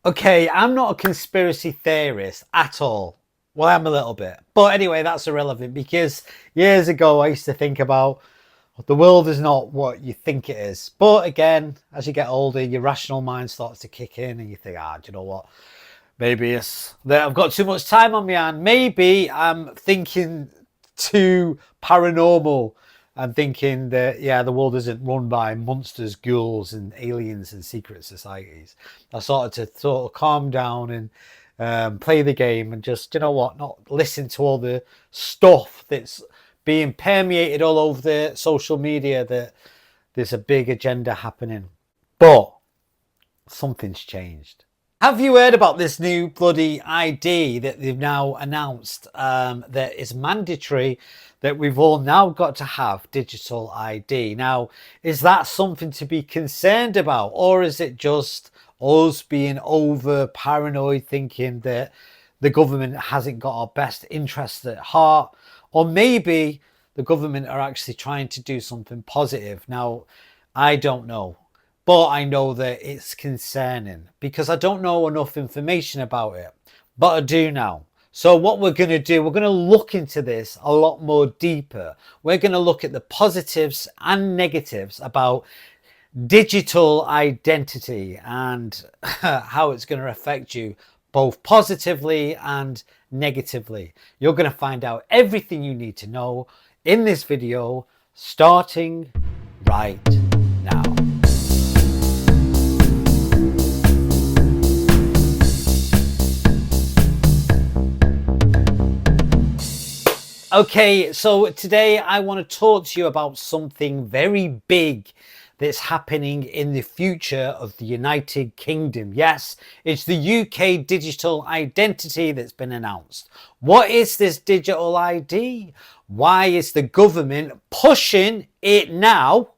Okay, I'm not a conspiracy theorist at all. Well, I'm a little bit. But anyway, that's irrelevant because years ago I used to think about the world is not what you think it is. But again, as you get older, your rational mind starts to kick in and you think, do you know what? Maybe it's that I've got too much time on my hand. Maybe I'm thinking too paranormal. I'm thinking that, yeah, the world isn't run by monsters, ghouls, and aliens and secret societies. I started to sort of calm down and play the game and just, you know what, not listen to all the stuff that's being permeated all over the social media that there's a big agenda happening. But something's changed. Have you heard about this new bloody ID that they've now announced that is mandatory, that we've all now got to have digital ID? Now, is that something to be concerned about, or is it just us being over paranoid thinking that the government hasn't got our best interests at heart? Or maybe the government are actually trying to do something positive. Now, I don't know. But I know that it's concerning because I don't know enough information about it. But I do now. So what we're going to do, we're going to look into this a lot more deeper. We're going to look at the positives and negatives about digital identity and how it's going to affect you both positively and negatively. You're going to find out everything you need to know in this video, starting right now. Okay, so today I want to talk to you about something very big that's happening in the future of the United Kingdom. Yes, it's the UK digital identity that's been announced. What is this digital ID? Why is the government pushing it now?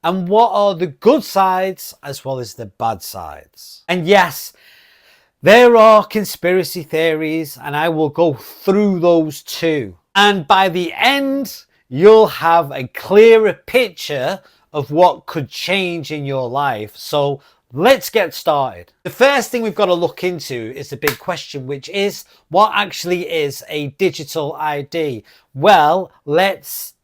And what are the good sides as well as the bad sides? And yes, there are conspiracy theories, and I will go through those too. And by the end, you'll have a clearer picture of what could change in your life. So let's get started. The first thing we've got to look into is the big question, which is what actually is a digital ID? Well, let's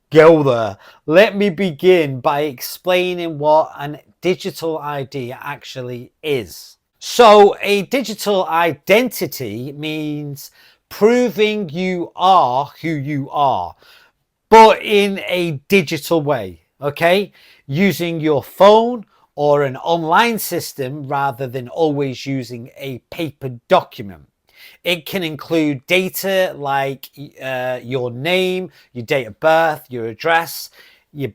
go there. Let me begin by explaining what a digital ID actually is. So a digital identity means proving you are who you are, but in a digital way, okay? Using your phone or an online system rather than always using a paper document. It can include data like your name, your date of birth, your address, your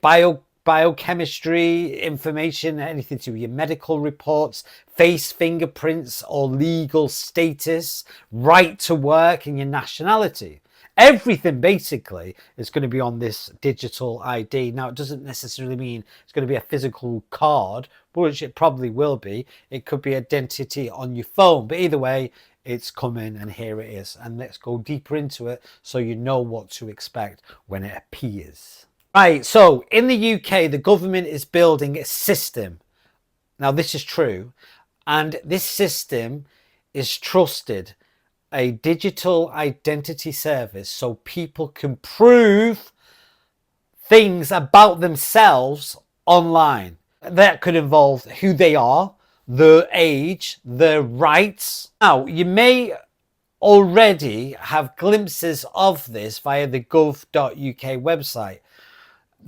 biochemistry information, anything to your medical reports, face fingerprints or legal status, right to work, and your nationality. Everything basically is going to be on this digital ID. Now, it doesn't necessarily mean it's going to be a physical card, which it probably will be. It could be identity on your phone, but either way, it's coming and here it is. And let's go deeper into it so you know what to expect when it appears. Right, so in the UK, the government is building a system. Now, this is true, and this system is trusted, a digital identity service, so people can prove things about themselves online. That could involve who they are, their age, their rights. Now, you may already have glimpses of this via the gov.uk website,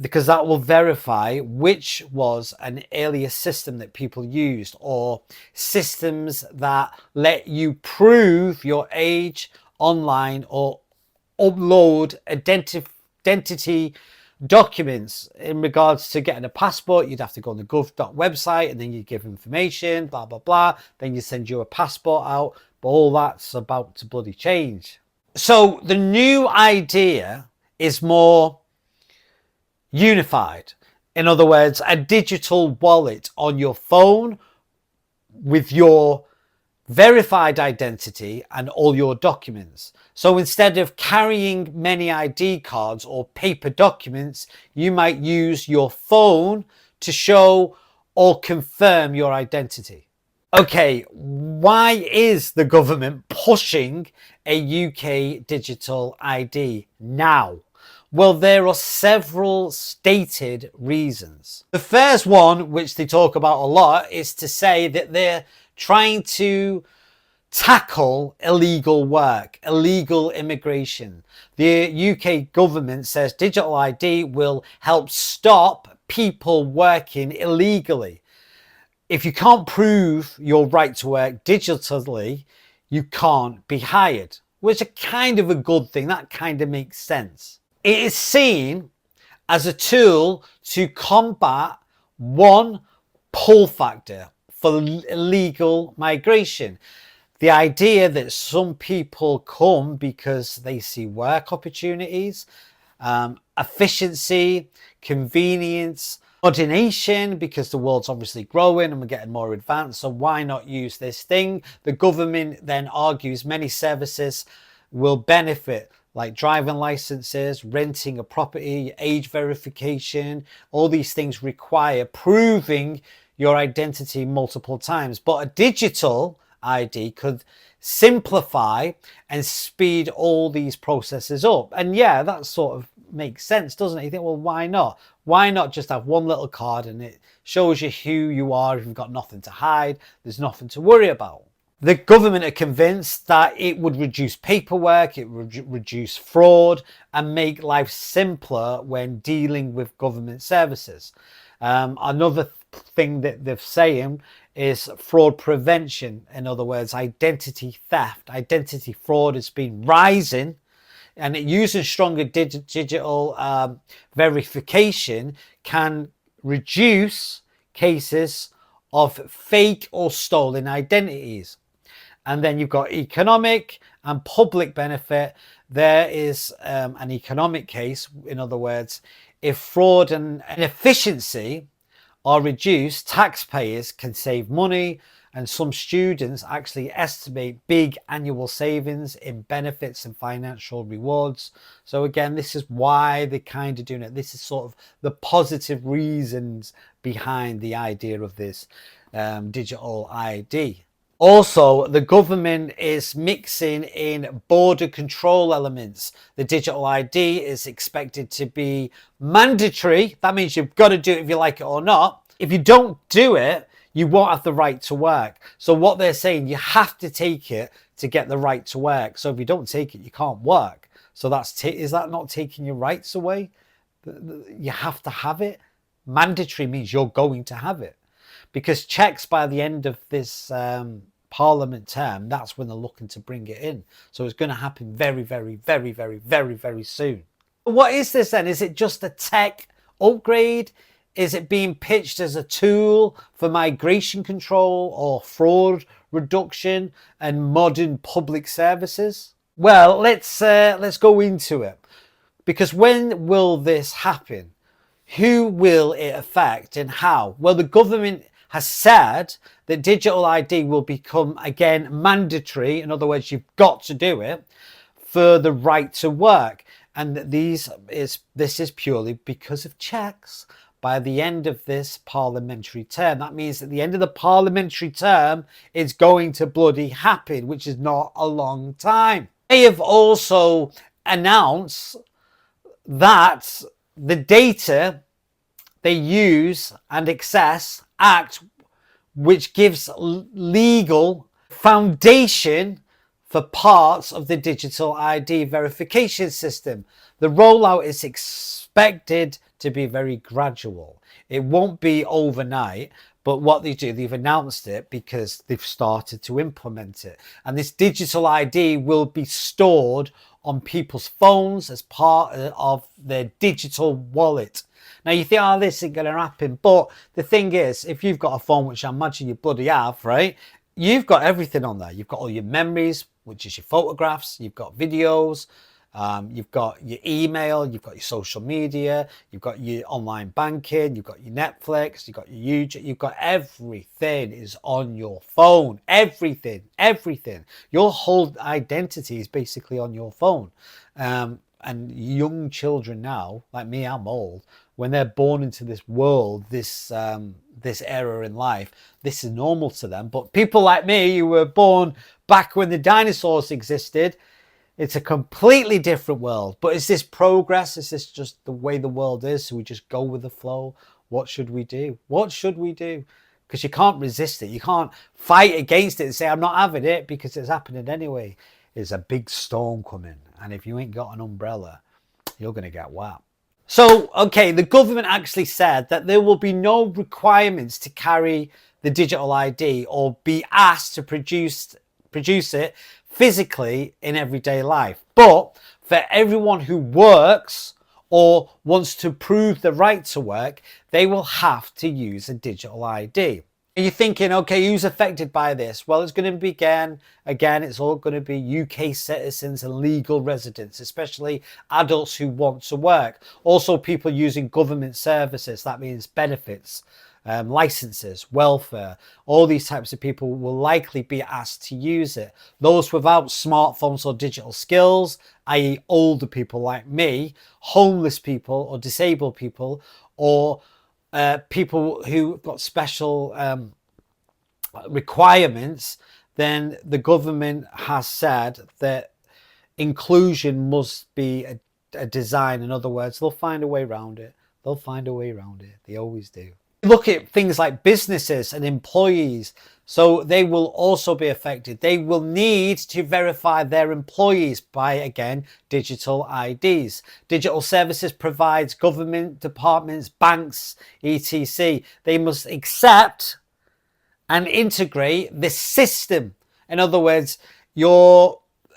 because that will verify which was an earlier system that people used, or systems that let you prove your age online or upload identity documents. In regards to getting a passport, you'd have to go on the gov.uk website and then you give information, blah blah blah, then you send you a passport out, but all that's about to bloody change. So the new idea is more unified. In other words, a digital wallet on your phone with your verified identity and all your documents. So instead of carrying many ID cards or paper documents, you might use your phone to show or confirm your identity. Okay, why is the government pushing a UK digital ID now? Well, there are several stated reasons. The first one, which they talk about a lot, is to say that they're trying to tackle illegal work, illegal immigration. The UK government says digital ID will help stop people working illegally. If you can't prove your right to work digitally, you can't be hired, which is kind of a good thing. That kind of makes sense. It is seen as a tool to combat one pull factor for illegal migration. The idea that some people come because they see work opportunities, efficiency, convenience, coordination, because the world's obviously growing and we're getting more advanced, so why not use this thing? The government then argues many services will benefit, like driving licenses, renting a property, age verification. All these things require proving your identity multiple times, but a digital ID could simplify and speed all these processes up. And yeah, that sort of makes sense, doesn't it? You think, well, why not? Why not just have one little card and it shows you who you are? If you've got nothing to hide, there's nothing to worry about. The government are convinced that it would reduce paperwork, it would reduce fraud and make life simpler when dealing with government services. Another thing that they're saying is fraud prevention. In other words, identity theft, identity fraud has been rising, and using stronger digital verification can reduce cases of fake or stolen identities. And then you've got economic and public benefit. There is an economic case. In other words, if fraud and inefficiency are reduced, taxpayers can save money, and some students actually estimate big annual savings in benefits and financial rewards. So again, this is why they're kind of doing it. This is sort of the positive reasons behind the idea of this digital ID. Also, the government is mixing in border control elements. The digital ID is expected to be mandatory. That means you've got to do it if you like it or not. If you don't do it, you won't have the right to work. So what they're saying, you have to take it to get the right to work. So if you don't take it, you can't work. So is that not taking your rights away? You have to have it. Mandatory means you're going to have it. Because checks by the end of this parliament term, that's when they're looking to bring it in. So it's going to happen very, very, very, very, very, very soon. What is this then? Is it just a tech upgrade? Is it being pitched as a tool for migration control or fraud reduction and modern public services? Well, let's go into it. Because when will this happen? Who will it affect and how? Well, the government has said that digital ID will become again mandatory. In other words, you've got to do it for the right to work. And this is purely because of checks by the end of this parliamentary term. That means at the end of the parliamentary term, it's going to bloody happen, which is not a long time. They have also announced that the data they use and access act, which gives legal foundation for parts of the digital ID verification system. The rollout is expected to be very gradual. It won't be overnight, but what they do, they've announced it because they've started to implement it. And this digital ID will be stored on people's phones as part of their digital wallet. Now you think, oh, this isn't going to happen. But the thing is, if you've got a phone, which I imagine you bloody have, right? You've got everything on there. You've got all your memories, which is your photographs. You've got videos. You've got your email, you've got your social media, you've got your online banking, you've got your Netflix, you've got your YouTube, you've got everything is on your phone. Everything. Your whole identity is basically on your phone. And young children now, like me, I'm old, when they're born into this world, this era in life, this is normal to them. But people like me who were born back when the dinosaurs existed, it's a completely different world. But is this progress? Is this just the way the world is? So we just go with the flow? What should we do? What should we do? Because you can't resist it. You can't fight against it and say, I'm not having it, because it's happening anyway. There's a big storm coming. And if you ain't got an umbrella, you're going to get wet. So, okay, the government actually said that there will be no requirements to carry the digital ID or be asked to produce it physically in everyday life. But for everyone who works or wants to prove the right to work, they will have to use a digital ID. You're thinking, okay, who's affected by this? Well, it's going to be again, it's all going to be UK citizens and legal residents, especially adults who want to work. Also, people using government services, that means benefits, licenses, welfare, all these types of people will likely be asked to use it. Those without smartphones or digital skills, i.e. older people like me, homeless people or disabled people, or people who've got special requirements, then the government has said that inclusion must be a design. In other words, they'll find a way around it. They'll find a way around it. They always do. Look at things like businesses and employees. So they will also be affected. They will need to verify their employees by, again, digital IDs. Digital services provides government departments, banks, etc. They must accept and integrate this system. In other words,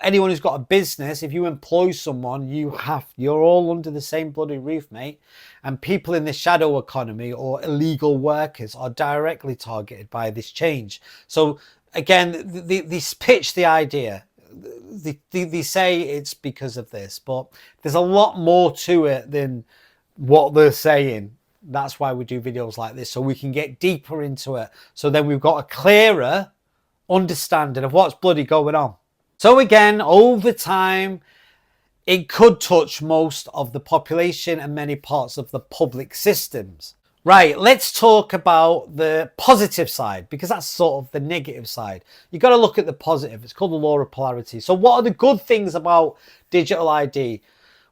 anyone who's got a business, if you employ someone, you're all under the same bloody roof, mate. And people in the shadow economy or illegal workers are directly targeted by this change. So again, they pitch the idea. They say it's because of this, but there's a lot more to it than what they're saying. That's why we do videos like this, so we can get deeper into it. So then we've got a clearer understanding of what's bloody going on. So again, over time, it could touch most of the population and many parts of the public systems. Right, let's talk about the positive side, because that's sort of the negative side. You've got to look at the positive. It's called the law of polarity. So what are the good things about digital ID?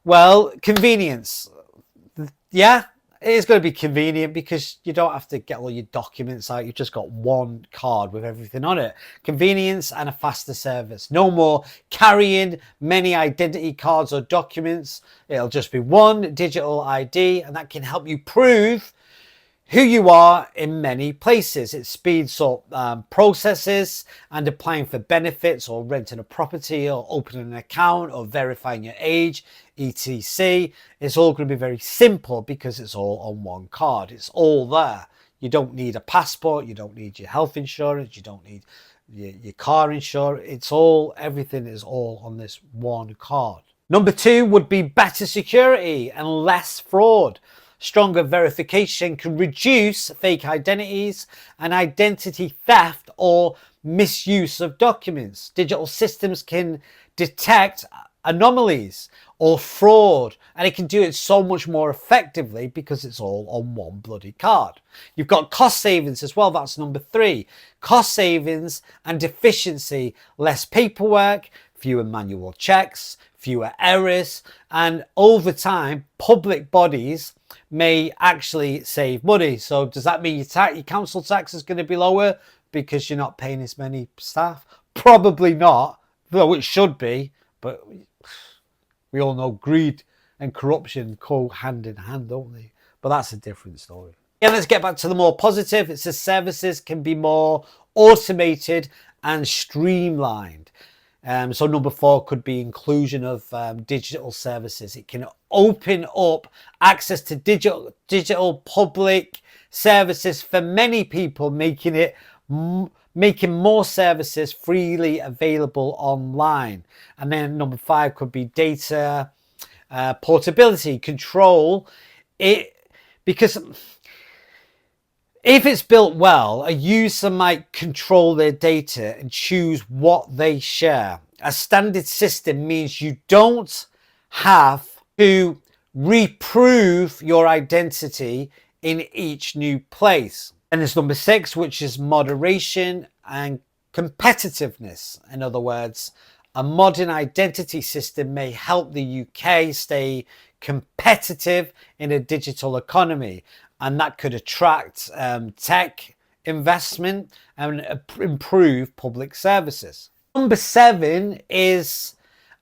Well, convenience. Yeah, it is going to be convenient because you don't have to get all your documents out. You've just got one card with everything on it. Convenience and a faster service. No more carrying many identity cards or documents. It'll just be one digital ID, and that can help you prove who you are in many places. It speeds up processes and applying for benefits or renting a property or opening an account or verifying your age, etc. It's all going to be very simple because it's all on one card. It's all there. You don't need a passport. You don't need your health insurance. You don't need your car insurance. Everything is all on this one card. Number 2 would be better security and less fraud. Stronger verification can reduce fake identities and identity theft or misuse of documents. Digital systems can detect anomalies or fraud, and it can do it so much more effectively because it's all on one bloody card. You've got cost savings as well. That's number 3. Cost savings and efficiency, less paperwork, fewer manual checks, fewer errors, and over time, public bodies may actually save money. So does that mean your council tax is going to be lower because you're not paying as many staff? Probably not, though it should be, but we all know greed and corruption go hand in hand, don't they? But that's a different story. Yeah, let's get back to the more positive. It says services can be more automated and streamlined. So number 4 could be inclusion of digital services. It can open up access to digital public services for many people, making more services freely available online. And then number 5 could be data portability, control. Because if it's built well, a user might control their data and choose what they share. A standard system means you don't have to reprove your identity in each new place. And there's number 6, which is moderation and competitiveness. In other words, a modern identity system may help the UK stay competitive in a digital economy, and that could attract tech investment and improve public services. Number 7 is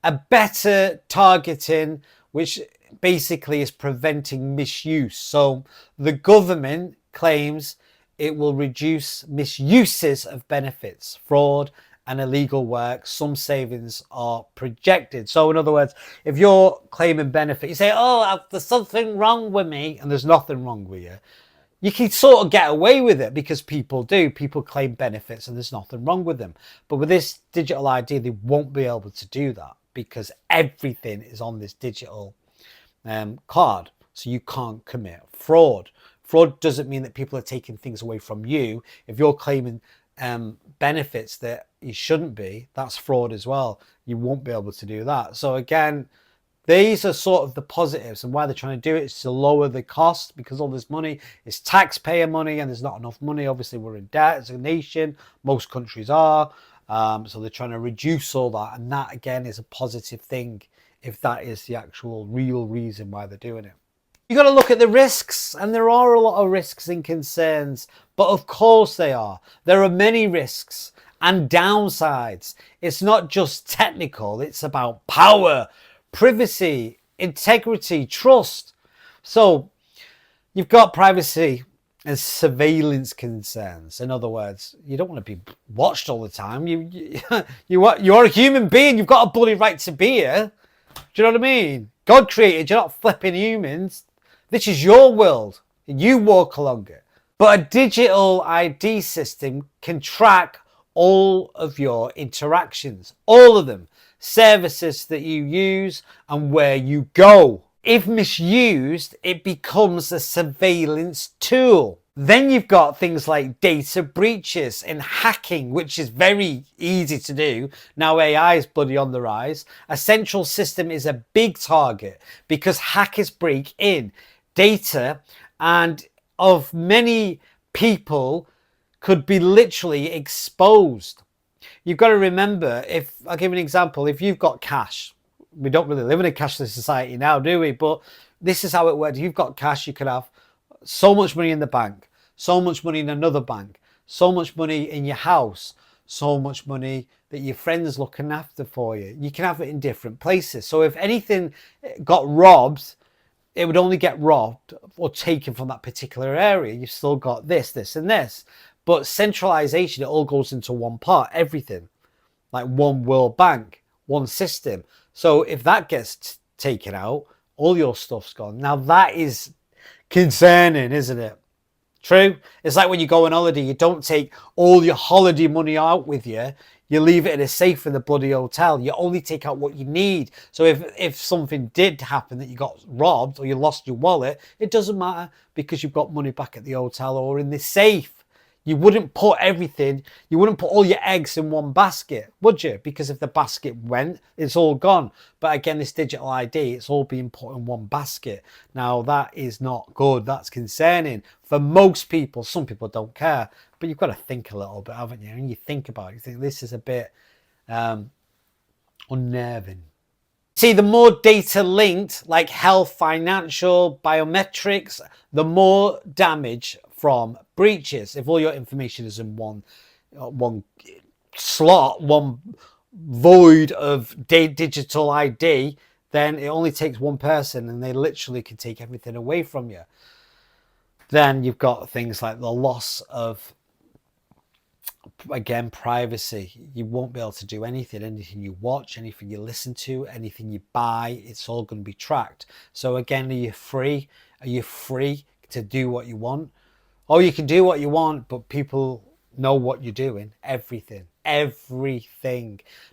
a better targeting, which basically is preventing misuse. So the government claims it will reduce misuses of benefits, fraud and illegal work. Some savings are projected. So in other words, if you're claiming benefit, you say, oh, there's something wrong with me, and there's nothing wrong with you. You can sort of get away with it because people do. People claim benefits and there's nothing wrong with them. But with this digital ID, they won't be able to do that because everything is on this digital card. So you can't commit fraud. Fraud doesn't mean that people are taking things away from you. If you're claiming benefits that you shouldn't be, that's fraud as well. You won't be able to do that. So again, these are sort of the positives, and why they're trying to do it is to lower the cost, because all this money is taxpayer money and there's not enough money. Obviously, we're in debt as a nation. Most countries are. So they're trying to reduce all that. And that, again, is a positive thing if that is the actual real reason why they're doing it. You got to look at the risks, and there are a lot of risks and concerns, but of course they are. There are many risks and downsides. It's not just technical. It's about power, privacy, integrity, trust. So you've got privacy and surveillance concerns. In other words, you don't want to be watched all the time. You're a human being. You've got a bloody right to be here. Do you know what I mean? God created you, not flipping humans. This is your world. You walk along it. But a digital ID system can track all of your interactions, all of them, services that you use and where you go. If misused, it becomes a surveillance tool. Then you've got things like data breaches and hacking, which is very easy to do. Now AI is bloody on the rise. A central system is a big target because hackers break in data, and of many people could be literally exposed. You've got to remember, I'll give you an example. If you've got cash, we don't really live in a cashless society now, do we? But this is how it works. If you've got cash, you could have so much money in the bank, so much money in another bank, so much money in your house, so much money that your friend's looking after for you. You can have it in different places. So if anything got robbed, it would only get robbed or taken from that particular area. You've still got this, this, and this. But centralization, it all goes into one part, everything. Like one World Bank, one system. So if that gets taken out, all your stuff's gone. Now that is concerning, isn't it? True? It's like when you go on holiday, you don't take all your holiday money out with you. You leave it in a safe in the bloody hotel. You only take out what you need. So if something did happen that you got robbed or you lost your wallet, it doesn't matter because you've got money back at the hotel or in the safe. You wouldn't put all your eggs in one basket, would you? Because if the basket went, it's all gone. But again, this digital ID, it's all being put in one basket. Now, that is not good. That's concerning for most people. Some people don't care. But you've got to think a little bit, haven't you? And you think about it, you think this is a bit unnerving. See, the more data linked, like health, financial, biometrics, the more damage from breaches. If all your information is in one slot, one void of digital ID, then it only takes one person and they literally can take everything away from you. Then you've got things like the loss of, again, privacy. You won't be able to do anything you watch, anything you listen to, anything you buy, it's all going to be tracked. So again, are you free? Are you free to do what you want? Oh, you can do what you want, but people know what you're doing. Everything.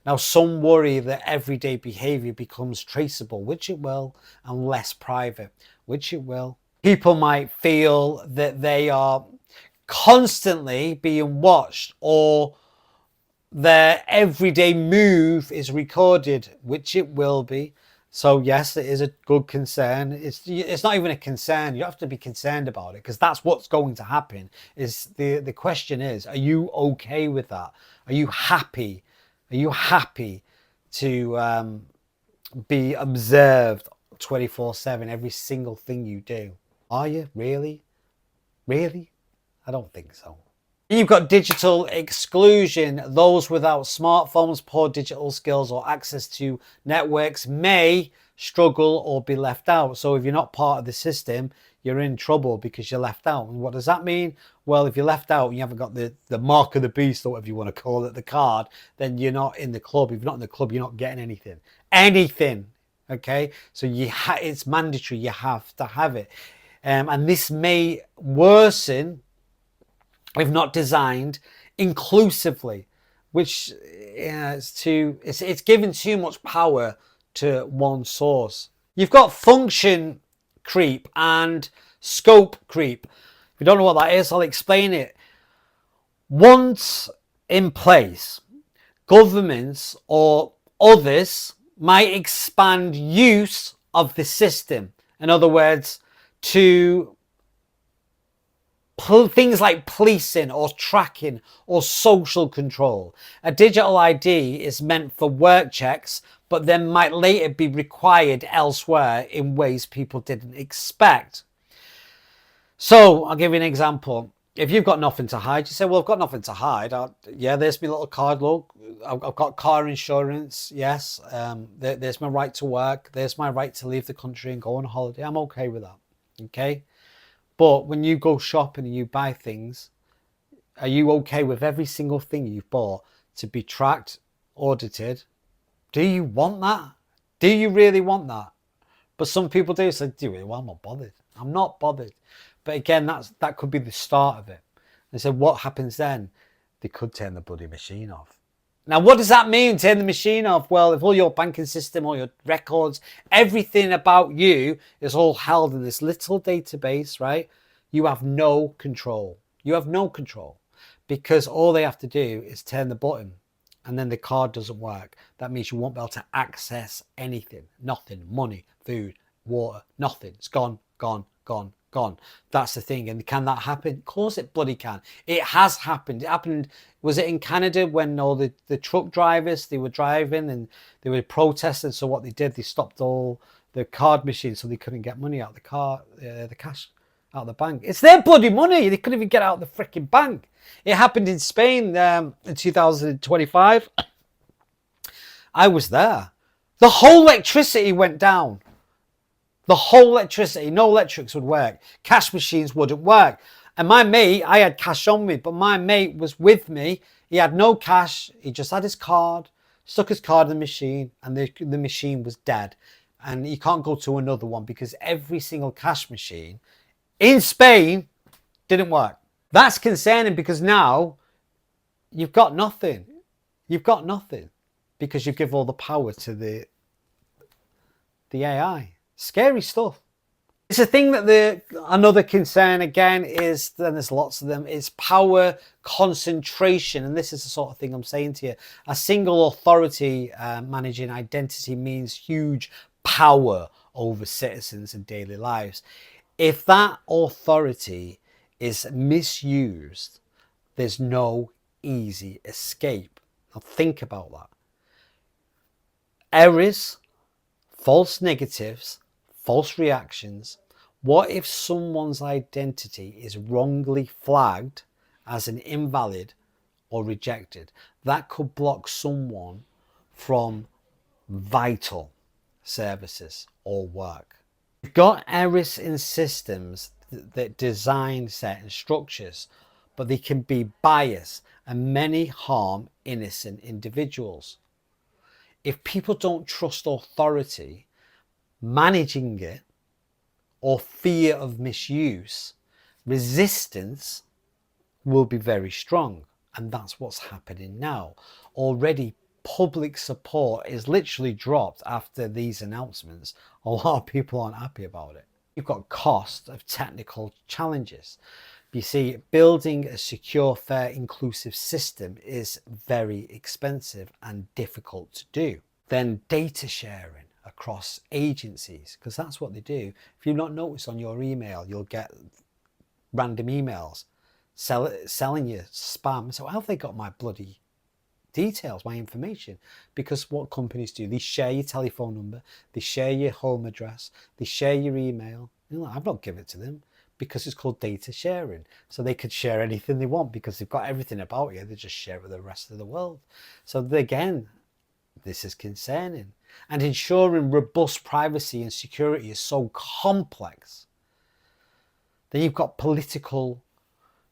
Now, some worry that everyday behavior becomes traceable, which it will, and less private, which it will. People might feel that they are constantly being watched, or their everyday move is recorded, which it will be. So yes, it is a good concern. It's not even a concern. You have to be concerned about it because that's what's going to happen. Is the question is, are you okay with that? Are you happy? Are you happy to be observed 24/7, every single thing you do? Are you really? Really? I don't think so. You've got digital exclusion. Those without smartphones, poor digital skills, or access to networks may struggle or be left out. So if you're not part of the system, you're in trouble because you're left out. And what does that mean? Well, if you're left out and you haven't got the mark of the beast, or whatever you want to call it, the card, then you're not in the club. If you're not in the club, you're not getting anything. Anything. Okay? So it's mandatory. You have to have it. And this may worsen if not designed inclusively, which it's given too much power to one source. You've got function creep and scope creep. If you don't know what that is, I'll explain it. Once in place, governments or others might expand use of the system. In other words, to things like policing or tracking or social control. A digital ID is meant for work checks, but then might later be required elsewhere in ways people didn't expect. So I'll give you an example. If you've got nothing to hide, you say, well, I've got nothing to hide. Yeah, there's my little card, look. I've got car insurance, yes. There's my right to work. There's my right to leave the country and go on holiday. I'm okay with that, okay? But when you go shopping and you buy things, are you okay with every single thing you've bought to be tracked, audited? Do you want that? Do you really want that? But some people do. So, well, I'm not bothered. I'm not bothered. But again, that could be the start of it. They said, what happens then? They could turn the bloody machine off. Now, what does that mean, turn the machine off? Well, if all your banking system, all your records, everything about you is all held in this little database, right? You have no control. You have no control because all they have to do is turn the button and then the card doesn't work. That means you won't be able to access anything, nothing, money, food, water, nothing. It's gone, gone, gone, gone. That's the thing. And can that happen? Of course it bloody can. It has happened. It happened, was it in Canada when all the truck drivers, they were driving and they were protesting. So what they did, they stopped all the card machines so they couldn't get money out of the car, the cash out of the bank. It's their bloody money. They couldn't even get out of the freaking bank. It happened in Spain in 2025. I was there. The whole electricity went down. The whole electricity, no electrics would work. Cash machines wouldn't work. And my mate, I had cash on me, but my mate was with me. He had no cash. He just had his card, stuck his card in the machine, and the machine was dead. And you can't go to another one because every single cash machine in Spain didn't work. That's concerning because now you've got nothing. You've got nothing because you give all the power to the AI. Scary stuff. It's a thing that another concern again is, and there's lots of them, is power concentration. And this is the sort of thing I'm saying to you. A single authority managing identity means huge power over citizens and daily lives. If that authority is misused, there's no easy escape. Now think about that. Errors, false negatives, false reactions. What if someone's identity is wrongly flagged as an invalid or rejected? That could block someone from vital services or work. You've got errors in systems that design certain structures, but they can be biased and many harm innocent individuals. If people don't trust authority, managing it, or fear of misuse, resistance will be very strong. And that's what's happening now. Already public support is literally dropped after these announcements. A lot of people aren't happy about it. You've got cost of technical challenges. You see, building a secure, fair, inclusive system is very expensive and difficult to do. Then data sharing across agencies, because that's what they do. If you've not noticed on your email, you'll get random emails selling you spam. So how have they got my bloody details, my information? Because what companies do, they share your telephone number, they share your home address, they share your email. You know, I've not given it to them because it's called data sharing. So they could share anything they want because they've got everything about you. They just share it with the rest of the world. So again, this is concerning. And ensuring robust privacy and security is so complex. Then you've got political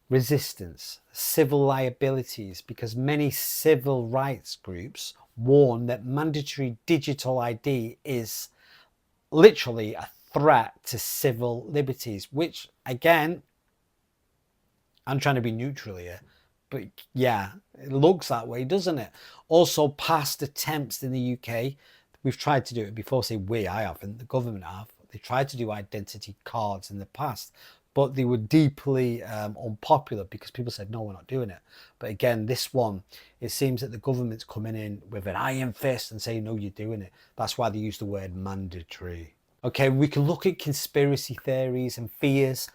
resistance, civil liabilities, because many civil rights groups warn that mandatory digital ID is literally a threat to civil liberties, which again, I'm trying to be neutral here, but yeah, it looks that way, doesn't it? Also, past attempts in the UK, we've tried to do it before. Say we, I haven't, the government have. They tried to do identity cards in the past, but they were deeply unpopular because people said, no, we're not doing it. But again, this one, it seems that the government's coming in with an iron fist and saying, no, you're doing it. That's why they use the word mandatory. Okay, we can look at conspiracy theories and fears,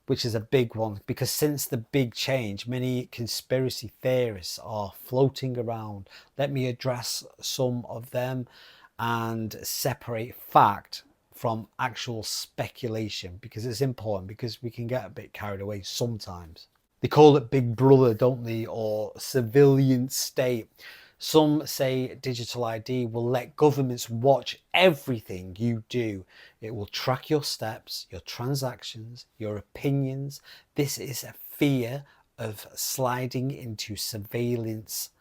which is a big one, because since the big change, many conspiracy theorists are floating around. Let me address some of them and separate fact from actual speculation, because it's important, because we can get a bit carried away sometimes. They call it Big Brother, don't they, or surveillance state. Some say digital ID will let governments watch everything you do. It will track your steps, your transactions, your opinions. This is a fear of sliding into surveillance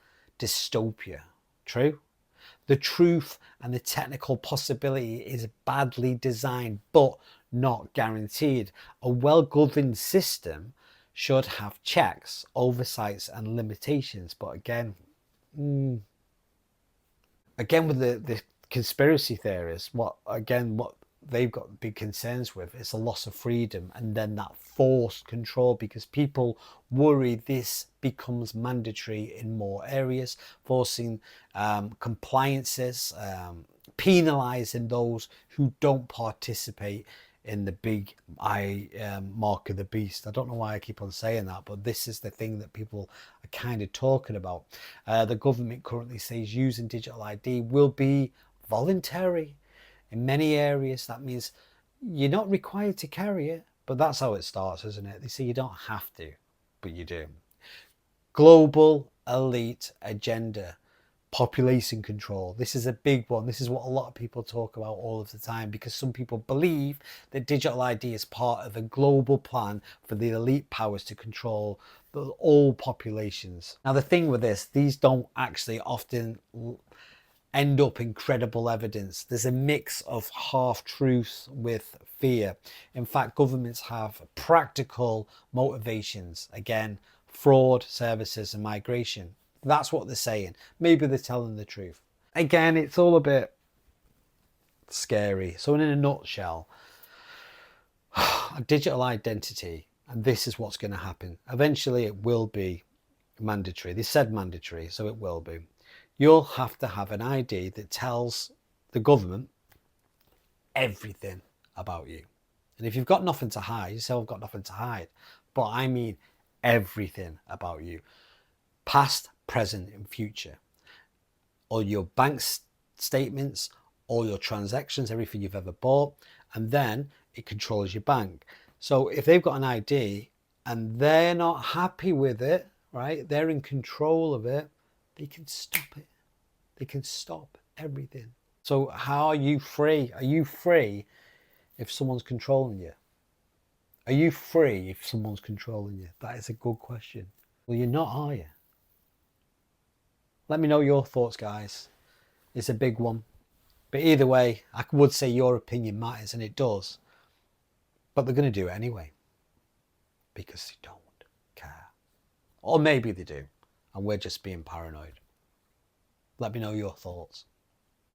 dystopia. True? The truth and the technical possibility is badly designed, but not guaranteed. A well-governed system should have checks, oversights, and limitations. But again with the conspiracy theorists, what they've got big concerns with is a loss of freedom, and then that forced control, because people worry this becomes mandatory in more areas, forcing compliances, penalizing those who don't participate in the big mark of the beast. I don't know why I keep on saying that, but this is the thing that people are kind of talking about. The government currently says using digital ID will be voluntary in many areas. That means you're not required to carry it, but that's how it starts, isn't it? They say you don't have to, but you do. Global elite agenda. Population control. This is a big one. This is what a lot of people talk about all of the time, because some people believe that digital ID is part of a global plan for the elite powers to control all populations. Now, the thing with this, these don't actually often end up in credible evidence. There's a mix of half-truths with fear. In fact, governments have practical motivations. Again, fraud, services, and migration. That's what they're saying. Maybe they're telling the truth. Again, it's all a bit scary. So in a nutshell, a digital identity, and this is what's going to happen. Eventually it will be mandatory. They said mandatory, so it will be. You'll have to have an ID that tells the government everything about you. And if you've got nothing to hide, you say, I've got nothing to hide. But I mean everything about you. Past, present, and future. All your bank statements, all your transactions, everything you've ever bought, and then it controls your bank. So if they've got an ID and they're not happy with it, right, they're in control of it, they can stop it. They can stop everything. So how are you free? Are you free if someone's controlling you? Are you free if someone's controlling you? That is a good question. Well, you're not, are you? Let me know your thoughts, guys. It's a big one. But either way, I would say your opinion matters, and it does. But they're going to do it anyway. Because they don't care. Or maybe they do. And we're just being paranoid. Let me know your thoughts.